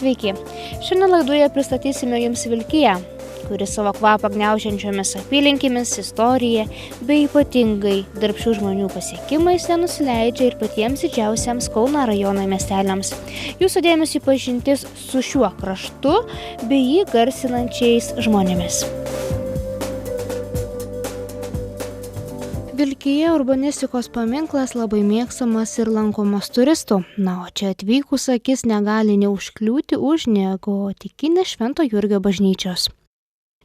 Sveiki! Šiandien laidoje pristatysime jums Vilkiją, kuri savo kvapą gniaužiančiomis apylinkėmis, istorija bei ypatingai darbščių žmonių pasiekimais nenusileidžia ir patiems didžiausiams Kauno rajono miesteliams. Jūsų dėmesį pažintis su šiuo kraštu bei jį garsinančiais žmonėmis. Vilkija urbanistikos paminklas labai mėgstamas ir lankomas turistų. O čia atvykus akis negali neužkliūti už neogotikinės Švento Jurgio bažnyčios.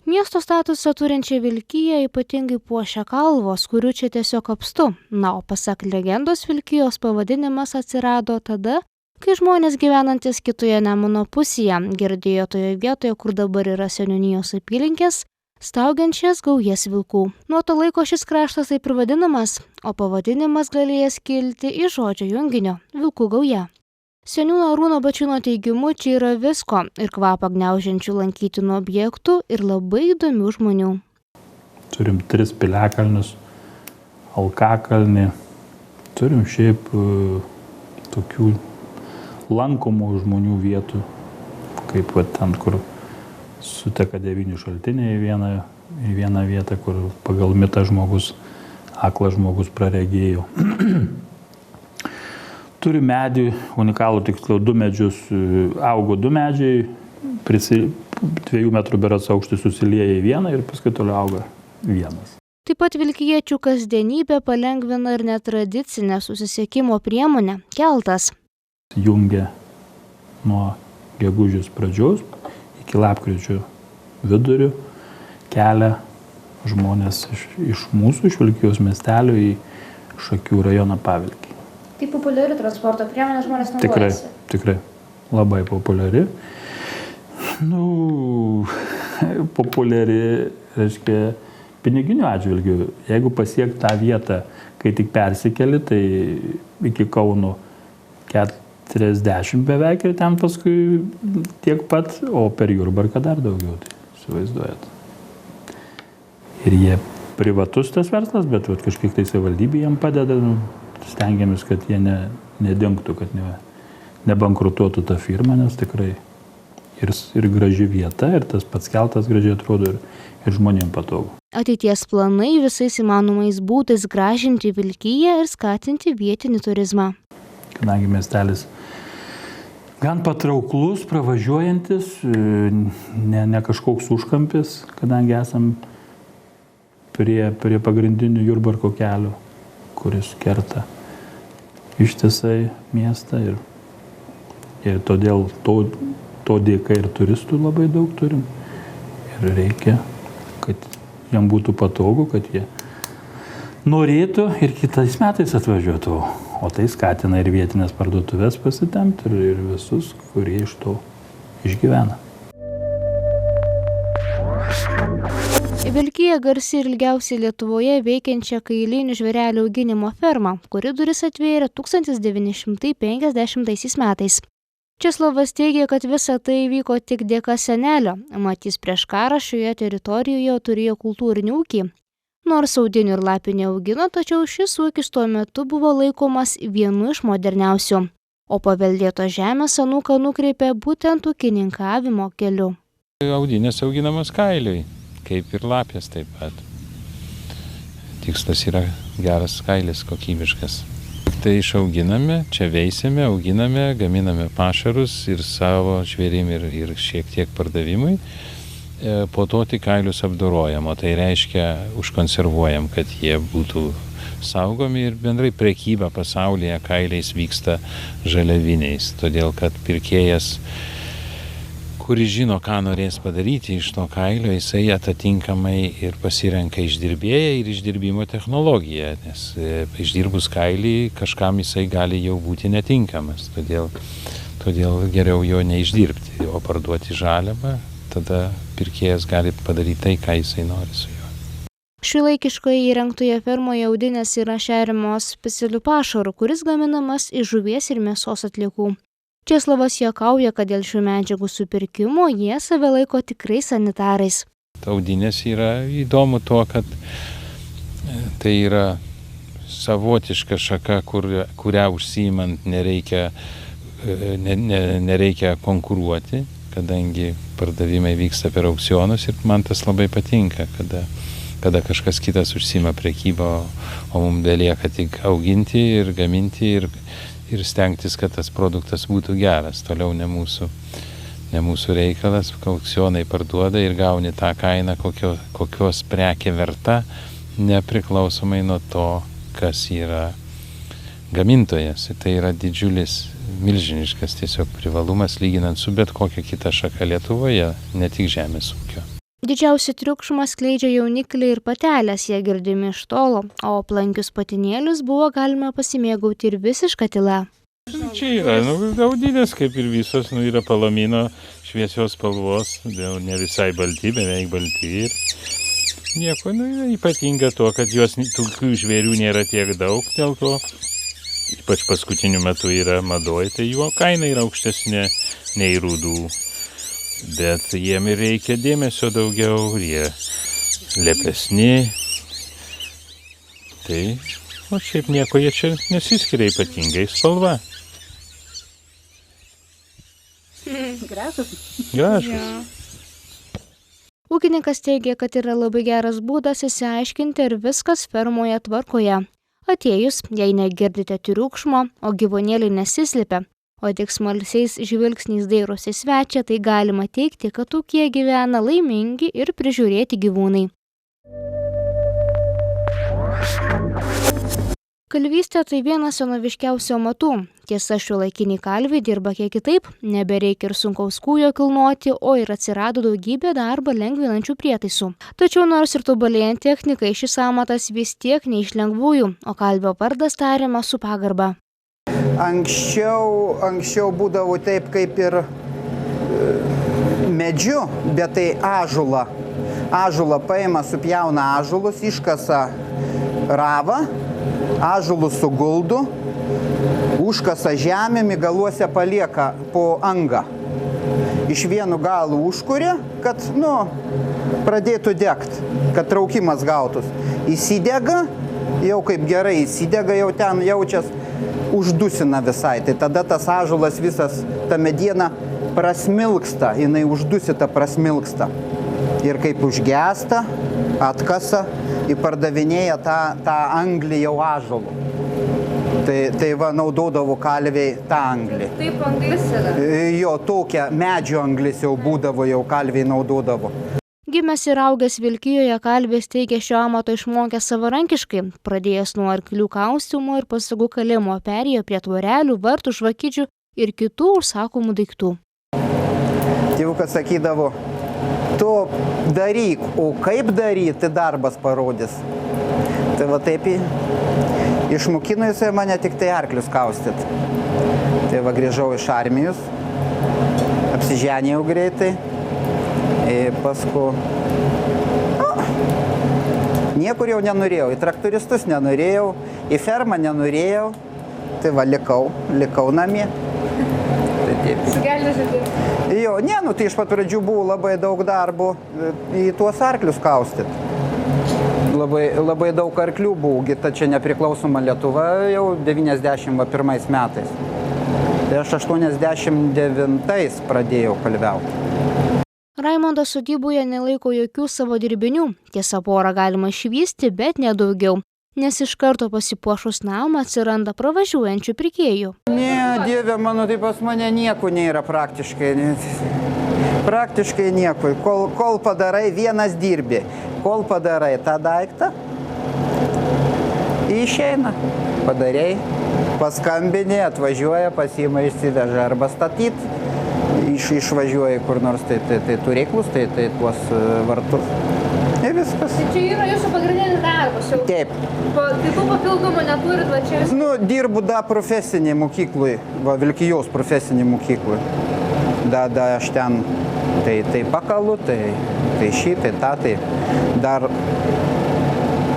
Miesto statusą turinčią Vilkiją ypatingai puošia kalvos, kurių čia tiesiog apstu. O pasak legendos, Vilkijos pavadinimas atsirado tada, kai žmonės gyvenantis kitoje Nemuno pusėje girdėjo toje vietoje, kur dabar yra seniūnijos apylinkės, staugiančias gaujas vilkų. Nuo to laiko šis kraštas taip ir vadinamas, o pavadinimas galėjęs kilti iš žodžio junginio – vilkų gauja. Seniūno Arūno Bačiūno teigimu, čia yra visko ir kvapą gniaužiančių lankytinų objektų ir labai įdomių žmonių. Turim 3 piliakalnius, Alkakalnį, turim šiaip tokių lankomų žmonių vietų, kaip ten, kur suteka 9 šaltiniai į vieną vietą, kur pagal mitą aklas žmogus praregėjo. Turi medį, unikalų tiksliau 2 medžius, augo 2 medžiai, 2 metrų berods aukštis susilieja į vieną ir paskui toliau auga vienas. Taip pat vilkiečių kasdienybę palengvina ir netradicinė susisiekimo priemonė – keltas. Jungia nuo gegužės pradžios iki lapkričio vidurių kelia žmonės iš mūsų, iš Vilkijos miestelio į Šakių rajoną Pavilkį. Tai populiari transporto priemonė, žmonės naudojasi? Tikrai, labai populiari. Populiari, reiškia, piniginių atžvilgių. Jeigu pasiek tą vietą, kai tik persikeli, tai iki Kauno 40 beveik ir ten paskui tiek pat, o per Jurbarką dar daugiau, tai įsivaizduojat. Ir jie privatus tas verslas, bet kažkiek tai savivaldybė jiem padeda, stengiamės, kad jie nedingtų, kad nebankrutuotų tą firmą, nes tikrai ir graži vieta, ir tas pats keltas gražiai atrodo, ir žmonėm patogu. Ateities planai visais įmanomais būdais gražinti Vilkiją ir skatinti vietinį turizmą. Kadangi miestelis gan patrauklus, pravažiuojantis, ne kažkoks užkampis, kadangi esam prie pagrindinių Jurbarko kelio, kuris kerta ištisai miestą ir todėl to dėka ir turistų labai daug turim. Ir reikia, kad jam būtų patogu, kad jie norėtų ir kitais metais atvažiuotų. O tai skatina ir vietinės parduotuvės pasitempti ir visus, kurie iš to išgyvena. Vilkija garsi ir ilgiausiai Lietuvoje veikiančią kailinių žvėrelių auginimo fermą, kuri duris atvėrė 1950 metais. Česlovas teigia, kad visa tai vyko tik dėka senelio, mat jis prieš karą šioje teritorijoje turėjo kultūrinį ūkį. Nors audinių ir lapinį augino, tačiau šis ūkis tuo metu buvo laikomas vienu iš moderniausių, o paveldėtos žemės anūką nukreipė būtent ūkininkavimo keliu. Audinės auginamas kailiui, kaip ir lapės taip pat. Tikslas yra geras kailis, kokybiškas. Tai išauginame, čia veisėme, auginame, gaminame pašarus ir savo žvėrim ir šiek tiek pardavimui. Po to tik kailius apdorojam, o tai reiškia užkonservuojam, kad jie būtų saugomi ir bendrai prekyba pasaulyje kailiais vyksta žaliaviniais, todėl kad pirkėjas, kuris žino, ką norės padaryti iš to kailio, jisai atitinkamai ir pasirenka išdirbėją ir išdirbimo technologiją, nes išdirbus kailį kažkam jisai gali jau būti netinkamas, todėl geriau jo neišdirbti, o parduoti žaliavą. Tada pirkėjas gali padaryti tai, ką jisai nori su juo. Šiuolaikiškoje įrengtoje fermoje audinės yra šeriamos specialiu pašaru, kuris gaminamas iš žuvies ir mėsos atliekų. Česlovas juokauja, kad dėl šių medžiagų supirkimo jie save laiko tikrai sanitarais. Audinės yra įdomu tuo, kad tai yra savotiška šaka, kurią užsiimant nereikia nereikia konkuruoti, kadangi pardavimai vyksta per aukcionus ir man tas labai patinka, kada kažkas kitas užsima prekybą, o mums belieka tik auginti ir gaminti ir stengtis, kad tas produktas būtų geras. Toliau ne mūsų reikalas, aukcionai parduoda ir gauni tą kainą, kokios prekė verta, nepriklausomai nuo to, kas yra gamintojas. Tai yra didžiulis, milžiniškas tiesiog privalumas lyginant su bet kokia kita šaka Lietuvoje, ne tik žemės ūkio. Didžiausią triukšmą skleidžia jaunikliai ir patelės, jie girdimi iš tolo, o aplankius patinėlius buvo galima pasimėgauti ir visišką tylą. Čia yra gaudynės, kaip ir visos, yra palamino šviesios spalvos, ne visai balti, beveik balti ir nieko ypatinga to, kad tokių žvėrių nėra tiek daug, dėl to ypač paskutiniu metu yra madoj, tai jų kaina yra aukštesnė nei rudų. Bet jiem reikia dėmesio daugiau, jie lepesni. Tai, o šiaip nieko jie čia nesiskiria ypatingai spalva. Gražus. Ūkininkas teigia, kad yra labai geras būdas išsiaiškinti, ar viskas fermoje tvarkoje. Atėjus, jei negirdite triukšmo, o gyvūnėliai nesislėpia, o tik smalsiais žvilgsniais dairosi svečią, tai galima teigti, kad ūkyje gyvena laimingi ir prižiūrėti gyvūnai. Kalvystė tai vienas senoviškiausių amatų. Tiesa, šiuolaikiniai kalviai dirba kiek kitaip, nebereikia ir sunkaus kūjo kilnoti, o ir atsirado daugybė darbą lengvinančių prietaisų. Tačiau nors ir tobulėjant technikai, šis amatas vis tiek ne iš lengvųjų, o kalvio vardas tariamas su pagarba. Anksčiau būdavo taip kaip ir medžiu, bet tai ąžuolą. Ąžuolą paima, supjauna ąžuolus, iškasa ravą, ąžuolus suguldo, užkasa žemėm, galuose palieka po angą. Iš vieno galo užkuria, kad pradėtų degti, kad traukimas gautus. Įsidega, jau kaip gerai įsidega, jau ten jaučias, uždusina visai. Tai tada tas ąžuolas visas, ta mediena prasmilksta, jinai uždusita prasmilksta. Ir kaip užgesta, atkasa, įpardavinėja tą anglį jau ąžuolų. Tai naudodavo kalviai tą anglį. Taip anglis yra? Jo, tokia medžio anglis jau būdavo, jau kalviai naudodavo. Gimęs ir augęs Vilkijoje, kalvis teigia šio amato išmokęs savarankiškai, pradėjęs nuo arklių kaustymo ir pasagų kalimo, perėjo prie tvorelių, vartų, žvakidžių ir kitų užsakomų daiktų. Tėvukas sakydavo, tu daryk, o kaip daryti, tai darbas parodys. Tai va taip išmokino jisai mane tik tai arklius kaustyt. Tai va grįžau iš armijos, apsiženėjau greitai. Ir paskui niekur jau nenorėjau, į traktoristus nenorėjau, į fermą nenorėjau, tai va likau namie. Gali žodžiu? Jo, tai iš pat pradžių buvo labai daug darbo į tuos arklius kaustyt. Labai daug arklių buvo, ta čia nepriklausoma Lietuva jau 91 metais. Tai aš 89 pradėjau kalviauti. Raimondas sodyboje nelaiko jokių savo dirbinių. Tiesa, porą galima išvysti, bet nedaugiau, nes iš karto pasipuošus namą atsiranda pravažiuojančių pirkėjų. Ne, Dieve mano, tai pas mane nieko nėra praktiškai. Praktiškai nieko. Kol padarai, vienas dirbi. Kol padarai tą daiktą, išeina. Padarei, paskambinė, atvažiuoja, pasiima, išsiveža arba statyti. Išvažiuoja kur nors, tai turėklus, tai tuos vartus. Ir viskas. Tai čia yra jūsų pagrindinis darbas jau? Taip. Kitų papildomų neturit, va čia viskas? Dirbu profesinėje mokykloje, Vilkijos profesinėje mokykloje. Aš ten tai pakalu, tai šį, tai tą, tai dar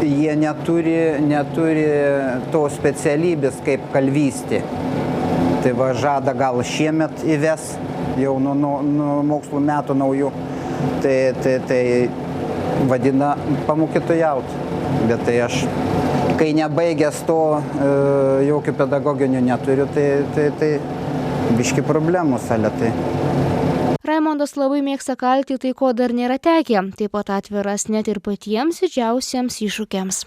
jie neturi tos specialybės kaip kalvystė. Tai va žada gal šiemet įves, jau nuo mokslo metų naujų, tai vadina pamokytojauti. Bet tai aš, kai nebaigęs to, jokių pedagoginių neturiu, tai biški problemų saletai. Raimondas labai mėgsta kalti tai, ko dar nėra tekę, taip pat atviras net ir patiems didžiausiems iššūkiams.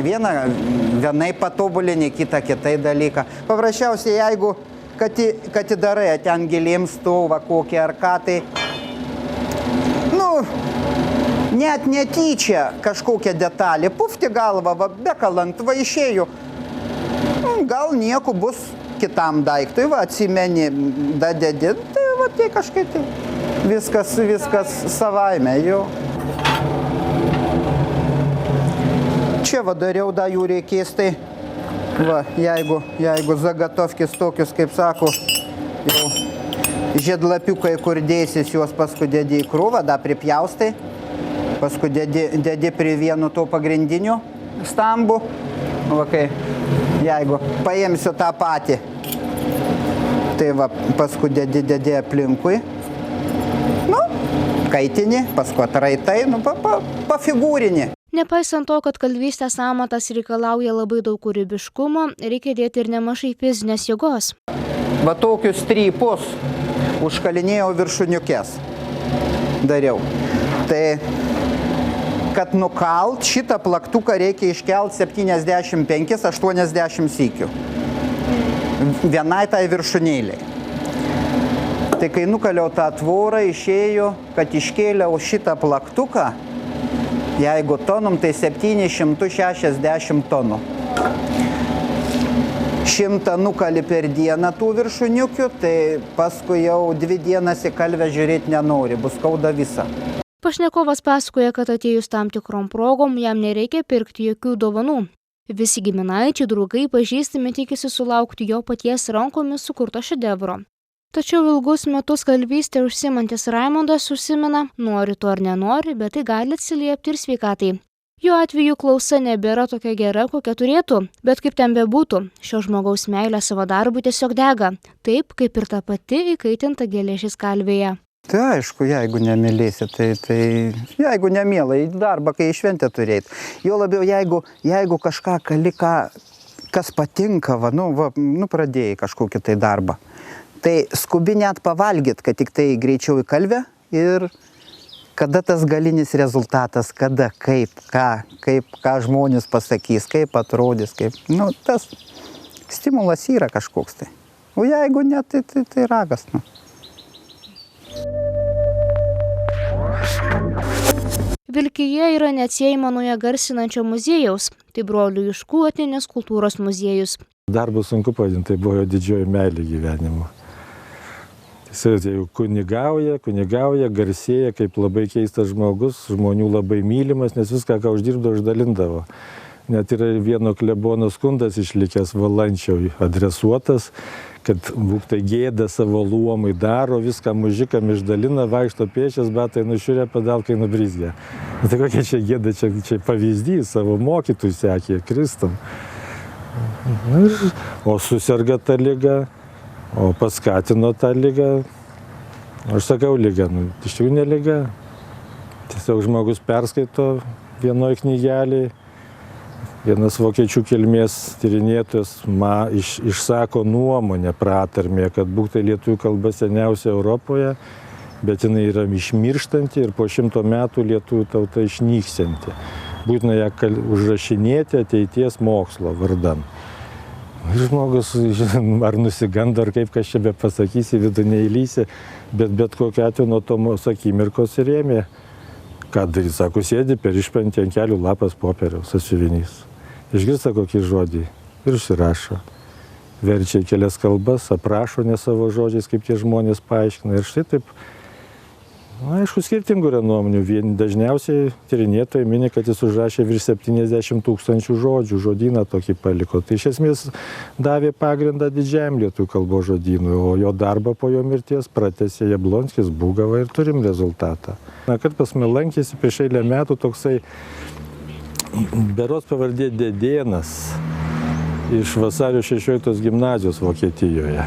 Vienai patobulini, kitą kitai dalyką. Paprasčiausiai, jeigu katidarai ten gilėm stovą kokį ar ką, tai net netyčia kažkokią detalį, pufti galvą, bekalant, išėjų, gal nieko bus kitam daiktui, atsimeni, dadedi, tai kažkaip tai viskas savaime jau. Čia dariau, jų reikės, tai jeigu zagatovkis tokius, kaip sako, jau žiedlapiukai, kur dėsis, juos paskui dedi į krūvą, pripjaustai, paskui dedi prie vieno to pagrindinių stambų. Jeigu paimsiu tą patį, tai paskui dedi aplinkui, kaitini, paskui atraitai, pafigūrini. Nepaisant to, kad kalvystės amatas reikalauja labai daug kūrybiškumo, reikia dėti ir nemažai fizinės jėgos. Tokius strypus užkalinėjau viršuniukės dariau. Tai, kad nukalt, šitą plaktuką reikia iškelt 75-80 sykių. Vienai tai viršūnėliai. Tai kai nukaliau tą tvorą, išėjo, kad iškėliau šitą plaktuką, jeigu tonom, tai 760 tonų. 100 nukali per dieną tų viršūniukių, tai paskui jau 2 dienas į kalvę žiūrėti nenori, bus skauda visą. Pašnekovas pasakoja, kad atėjus tam tikrom progom jam nereikia pirkti jokių dovanų. Visi giminaičiai, draugai, pažįstami tikisi sulaukti jo paties rankomis sukurto šedevro. Tačiau ilgus metus kalvystę užsiimantis Raimondas užsimena, nori to ar nenori, bet tai gali atsiliepti ir sveikatai. Jo atveju klausa nebėra tokia gera, kokia turėtų, bet kaip ten bebūtų, šio žmogaus meilė savo darbui tiesiog dega, taip kaip ir ta pati įkaitinta geležis kalvėje. Tai aišku, jeigu nemylėsi, tai jeigu nemiela į darbą, kai į šventę turėti. Jo labiau, jeigu kažką kali, kas patinka, pradėjai kažkokį tai darbą. Tai skubi net pavalgyt, kad tik tai greičiau į kalvę ir kada tas galinis rezultatas, kada, kaip, ką žmonės pasakys, kaip atrodys, tas stimulas yra kažkoks tai. O jeigu ne, tai ragas. Vilkija yra neatsiejama nuo ją garsinančio muziejaus, tai Brolių Juškų etninės kultūros muziejus. Darbą sunku pavadinti, tai buvo jo didžioji meilė gyvenimo. Jis jau kunigauja, garsėja kaip labai keistas žmogus, žmonių labai mylimas, nes viską, ką uždirbdavo, išdalindavo. Net yra vieno klebono skundas išlikęs Valančiau adresuotas, kad būktai gėda savo luomai daro, viską mužikam išdalina, vaikšto pėčias, batai nušiurė, pedalkai nubrizgė. Tai kokia čia gėda, čia pavyzdys, savo mokytojų sekė, Kristum. O susirga tą ligą, o paskatino tą ligą, aš sakau ligą, iš tikrųjų ne liga. Tiesiog žmogus perskaito vienoj knygelėje, vienas vokiečių kilmės tyrinėtojas išsako nuomonę pratarmėje, kad būktai lietuvių kalba seniausia Europoje, bet jinai yra išmirštanti ir po 100 metų lietuvių tauta išnykstanti. Būtina ją užrašinėti ateities mokslo vardan. Ir žmogus ar nusigando, ar kaip kas čia be pasakysi, vidų neįlysi, bet kokiu atveju nuo tos akimirkos ir ėmė. Ką daryti, sako, sėdi per išpantį ant kelių lapas popieriaus, sąsiuvinys. Išgirsta kokį žodį ir užsirašo. Verčia į kelias kalbas, aprašo ne savo žodžiais, kaip tie žmonės paaiškina. Ir štai taip, aišku, skirtingų yra nuomonių. Dažniausiai tyrinėtojai mini, kad jis užrašė virš 70 000 žodžių, žodyną tokį paliko. Tai iš esmės davė pagrindą didžiajam lietuvių kalbos žodynui, o jo darbą po jo mirties pratęsė Jablonskis, Būgava ir turim rezultatą. Kad pas mane lankėsi prieš eilę metų toksai berods pavardė Dedėnas iš Vasario 16 gimnazijos Vokietijoje.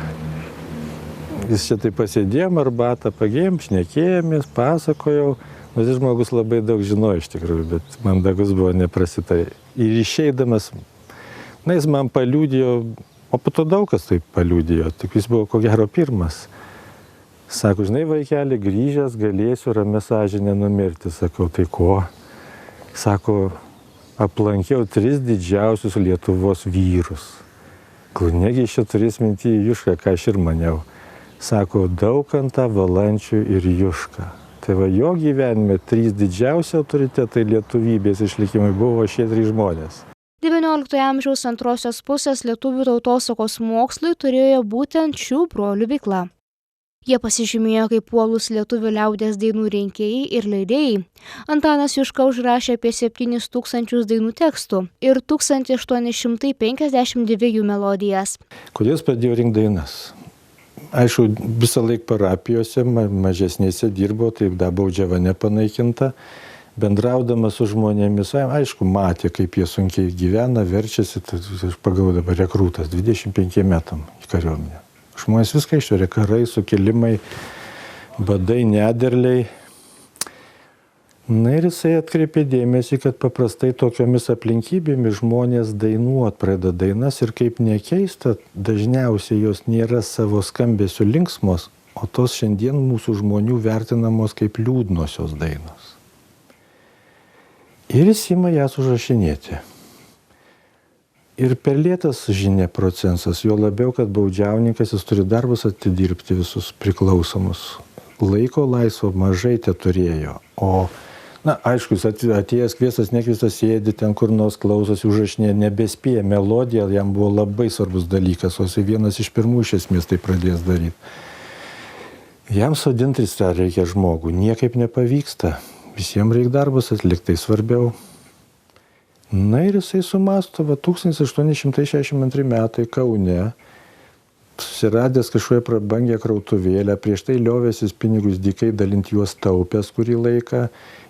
Jis čia tai pasėdėjom, arbatą pagėjom, šnekėjomės, pasakojau. Šis žmogus labai daug žinojo iš tikrųjų, bet mandagus buvo neprasitai. Ir išeidamas, jis man paliudijo O po to daug kas taip paliudijo, tik jis buvo ko gero pirmas. Sako, žinai, vaikeli, grįžęs galėsiu ramia sąžinė numirti. Sakau, tai ko? Sako, aplankiau 3 didžiausius Lietuvos vyrus. Negi iš čia turės minti Jušką, ką aš ir maniau. Sako, Daukantą, Valančių ir Jušką. Tai va, jo gyvenime 3 didžiausi autoritetai lietuvybės išlikimai buvo šie 3 žmonės. XIX amžiaus antrosios pusės lietuvių tautosakos mokslui turėjo būtent šių brolių veikla. Jie pasižymėjo kaip puolus lietuvių liaudies dainų rinkėjai ir leidėjai. Antanas Juška užrašė apie 7000 dainų tekstų ir 1852 jų melodijas. Kodėl jis pradėjo rinkti dainas? Aišku, visą laiką parapijose, mažesnėse dirbo, taip da baudžiava nepanaikinta. Bendraudamas su žmonėmis, aišku, matė, kaip jie sunkiai gyvena, verčiasi, aš pagalvoju dabar rekrūtas, 25 metam į kariuomenę. Žmonės viską išvarė, karai, sukilimai, badai, nederliai. Na ir jisai atkreipė dėmesį, kad paprastai tokiomis aplinkybėmis žmonės dainuot pradeda dainas ir kaip nekeista, dažniausiai jos nėra savo skambesiu linksmos, o tos šiandien mūsų žmonių vertinamos kaip liūdnosios dainos. Ir jis ima jas užrašinėti. Ir per lėtas žinia procesas, jo labiau, kad baudžiauninkas jis turi darbus atidirbti visus priklausomus. Laiko laisvo mažai te turėjo. O, aišku, jis atėjęs kviestas, nekviestas sėdi ten kur nors klausosi, užrašinė, nebespėja melodiją, jam buvo labai svarbus dalykas, o jis vienas iš pirmų iš esmės tai pradės daryti. Jam sodintis reikia žmogų, niekaip nepavyksta. Visiems reikia darbus atlikti, tai svarbiau. Na ir jisai sumasto, 1862 metai Kaune, susiradęs kažkoje prabangę krautuvėlę, prieš tai liovėsis pinigus dykai dalinti juos taupęs kurį laiką.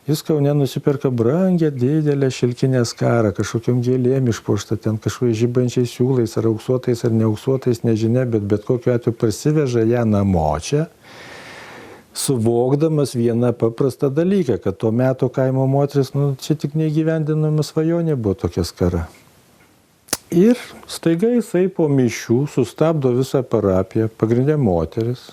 Jis Kaune nusiperka brangę didelę šilkinę skarą, kažkokiom gėlėm išpuoštą, ten kažkokiais žibančiais siūlais, ar auksuotais, ar neauksuotais, nežinia, bet kokiu atveju parsiveža ją namo čia. Suvokdamas vieną paprastą dalyką, kad tuo metu kaimo moteris, čia tik neįgyvendinama svajonė buvo tokia skara. Ir staiga jisai po mišių sustabdo visą parapiją, pagrindė moteris,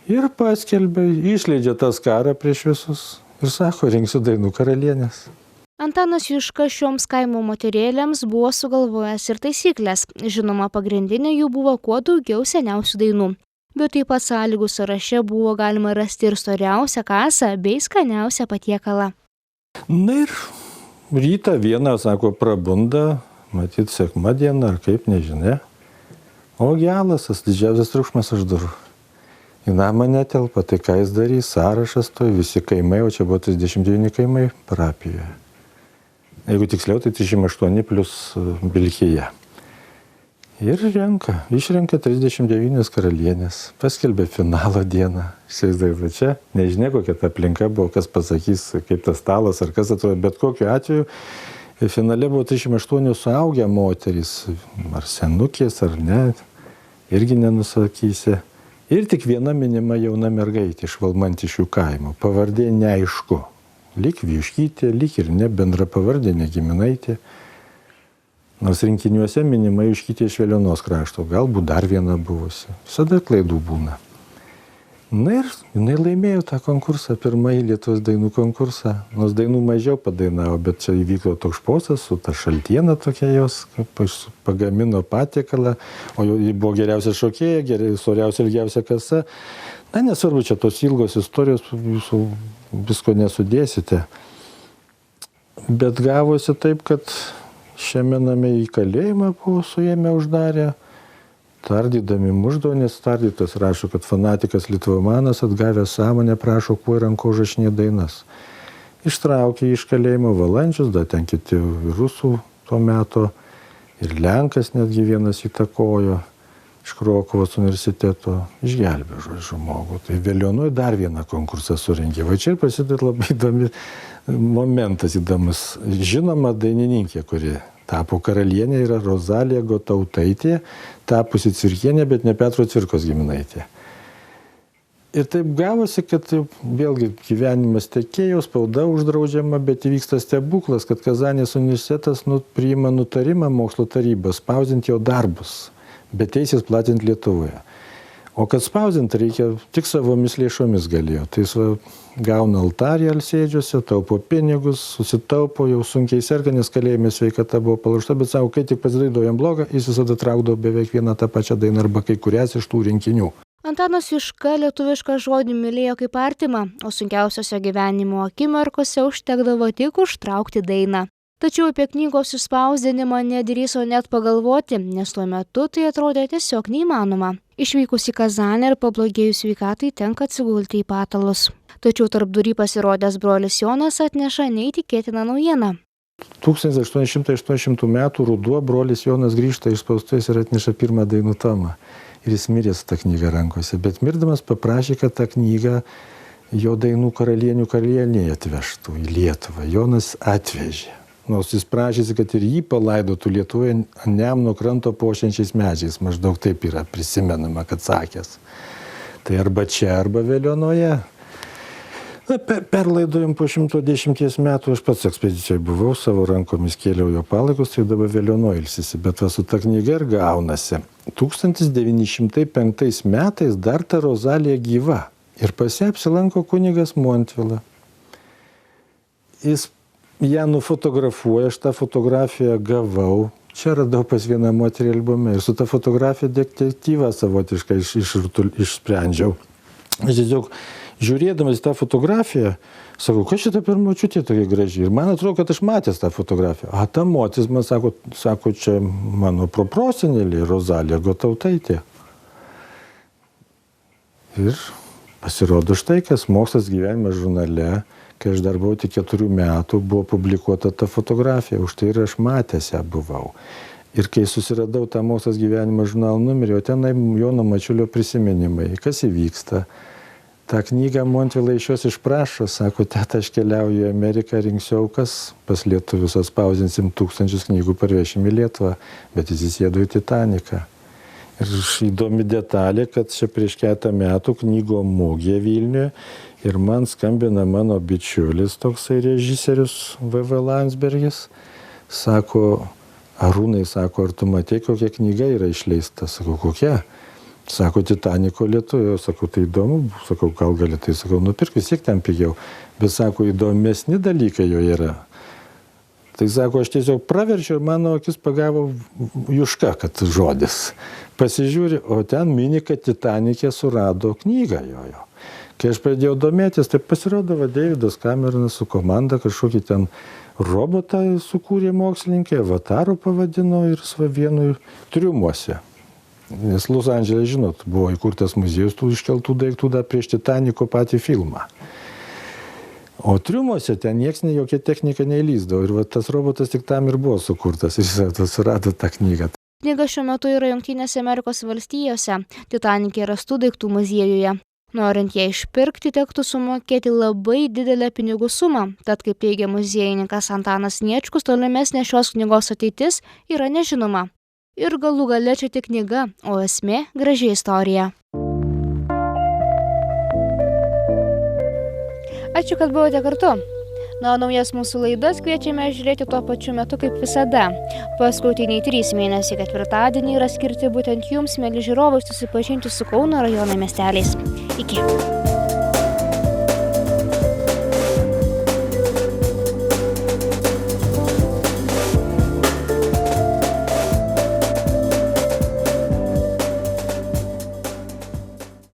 ir paskelbė, išleidžia tą skarą prieš visus ir sako, rinksiu dainų karalienės. Antanas Juška šioms kaimo moterėlėms buvo sugalvojęs ir taisyklės. Žinoma, pagrindinė jų buvo kuo daugiau seniausių dainų. Bet taip pat sąlygų sąraše buvo galima rasti ir storiausią kasą bei skaniausią patiekalą. Na ir rytą vieną, sako, prabunda, matyt, sekmadiena ar kaip, nežinia. O gelas, tas didžiausias triukšmas už durų. Į namą netelpa, tai ką jis darys, sąrašas toj, visi kaimai, o čia buvo 39 kaimai parapijoje. Jeigu tiksliau, tai 38 plus Bilkyje. Ir išrenka 39 karalienės, paskelbė finalo dieną. Įsivaizduoju, čia nežinia, kokia ta aplinka buvo, kas pasakys, kaip tas stalas ar kas atrodo, bet kokiu atveju finale buvo 38 suaugę moterys, ar senukės, ar ne, irgi nenusakysi. Ir tik viena minima jauna mergaitė iš Valmantišių kaimo, pavardė neaišku. Lyg Vyškytė, lyg ir ne, bendra pavardė, ne giminaitė. Nors rinkiniuose minima Vyškytė iš Veliuonos krašto, galbūt dar viena buvusi. Visada klaidų būna. Na ir jinai laimėjo tą konkursą, pirmąjį Lietuvos dainų konkursą. Nors dainų mažiau padainavo, bet čia įvyko toks posas su ta šaltiena tokia jos, pagamino patiekalą, o ji buvo geriausia šokėja, storiausia ilgiausia kasa. Na, nesvarbu, čia tos ilgos istorijos, jūsų visko nesudėsite. Bet gavosi taip, kad šiame name į kalėjimą buvo suėmę, uždarę. Tardydami muždavo, nes tardytas rašo, kad fanatikas litvomanas atgavęs sąmonę prašo kuo ranko užrašinė dainas. Ištraukė iš kalėjimo Valančius, dar ten kiti rusų tuo metu, ir Lenkas netgi vienas įtakojo iš Krokuvos universiteto, išgelbė žmogų. Tai Veliuonoj dar vieną konkursą surengė. Va čia ir prasideda labai momentas įdomus. Žinoma dainininkė, kuri tapo karalienė, yra Rozalija Gotautaitė, tapusi Cvirkienė, bet ne Petro Cvirkos giminaitė. Ir taip gavosi, kad vėlgi gyvenimas tekėjo, spauda uždraudžiama, bet įvyksta stebuklas, kad Kazanės universitetas priima nutarimą mokslo tarybos spausdinti jo darbus. bet teisės platinti Lietuvoje. O kad spausdinti reikia tik savomis lėšomis galėjo. Tai jis gauna altarį Alsėdžiuose, taupo pinigus, susitaupo, jau sunkiai serga, nes kalėjime sveikata buvo palaužta, bet sako, kai tik pasidarydavo jam blogą, jis visada traukdavo beveik vieną tą pačią dainą arba kai kurias iš tų rinkinių. Antanas Juška lietuvišką žodį mylėjo kaip artimą, o sunkiausiose gyvenimo akimirkose užtekdavo tik užtraukti dainą. Tačiau apie knygos išspausdinimą nedrįso net pagalvoti, nes tuo metu tai atrodė tiesiog neįmanoma. Išvykus į Kazanę ir pablogėjus sveikatai tenka atsigulti į patalus. Tačiau tarpdury pasirodęs brolis Jonas atneša neįtikėtiną naujieną. 1880 metų ruduo brolis Jonas grįžta iš spaustuvės ir atneša pirmą dainų tomą. Ir jis mirė su ta knyga rankose, bet mirdamas paprašė, kad tą knygą jo dainų karalienė atvežtų į Lietuvą. Jonas atvežė. Nors jis prašėsi, kad ir jį palaidotų Lietuvoje ant Nemuno kranto pošiančiais medžiais. Maždaug taip yra prisimenama, kad sakęs. Tai arba čia, arba Veliuonoje. Perlaidojom po 110 metų, aš pats ekspedicijoje buvau, savo rankomis kėliau jo palaikus, tai dabar Veliuonoje ilsisi. Bet su ta knyga ir gaunasi. 1905 metais dar ta Rozalija gyva. Ir pas ją apsilanko kunigas Montvila. Jis ją nufotografuoja, aš tą fotografiją gavau. Čia radau pas vieną moterį albume ir su tą fotografiją detektyvą savotiškai išsprendžiau. Aš tiesiog žiūrėdamas tą fotografiją, sakau, kas šitą per močiutė tokia graži. Ir man atrodo, kad aš matęs tą fotografiją. A, ta moteris man sako, čia mano proprosenelė Rozalija Gotautaitė. Ir pasirodo štai, kas Mokslas gyvenimas žurnale, kai aš dar buvau tik 4 metų, buvo publikuota ta fotografija, už tai ir aš matęs ją buvau. Ir kai susiradau tą Mokslas gyvenimas žurnalo numerį, o tenai Jono Mačiulio prisiminimai, kas įvyksta. Ta knygą Montvila iš jos išprašo, sako, teta, aš keliauju į Ameriką, rinksiu aukas, pas lietuvius atspausdinsim 1000 knygų, parvešim į Lietuvą, bet jis įsėdo į Titaniką. Ir įdomi detalė, kad čia prieš keletą metų knygo mugė Vilniuje ir man skambina mano bičiulis, toksai režisierius V.V. Landsbergis, sako, Arūnai, sako, ar tu matei, kokia knyga yra išleista? Sakau, kokia? Sako, Titaniko lietuvių. Sakau, tai įdomu, sakau, gal gali, tai sakau, nupirk, vis tiek ten pigiau. Bet sako, įdomesni dalykai jo yra. Tai sako, aš tiesiog praverčiau ir mano akis pagavo Juška, kad žodis. Pasižiūri, o ten mini, kad Titanikė surado knygą jojo. Kai aš pradėjau domėtis, tai pasirodo, Deividas Kameronas su komanda kažkokį ten robotą sukūrė mokslininkai, Avataru pavadino ir Svavienų triumuose. Nes Los Andželė, žinot, buvo įkurtas muziejus tų iškeltų daiktų dar prieš Titaniko patį filmą. O triumuose ten nieks jokia technika neįlysdavo ir tas robotas tik tam ir buvo sukurtas ir jis surado tą knygą. Knyga šiuo metu yra Jungtinėse Amerikos valstijose, Titanike rastų daiktų muziejuje. Norint ją išpirkti, tektų sumokėti labai didelę pinigų sumą, tad kaip teigia muziejininkas Antanas Niečkus, tolimesnė šios knygos ateitis yra nežinoma. Ir galų gale čia tik knyga, o esmė – graži istorija. Ačiū, kad buvote kartu. Na, o naujas mūsų laidas kviečiame žiūrėti tuo pačiu metu kaip visada. Paskutiniai 3 mėnesiai ketvirtadienį yra skirti būtent jums, mieli žiūrovai, susipažinti su Kauno rajono miesteliais. Iki.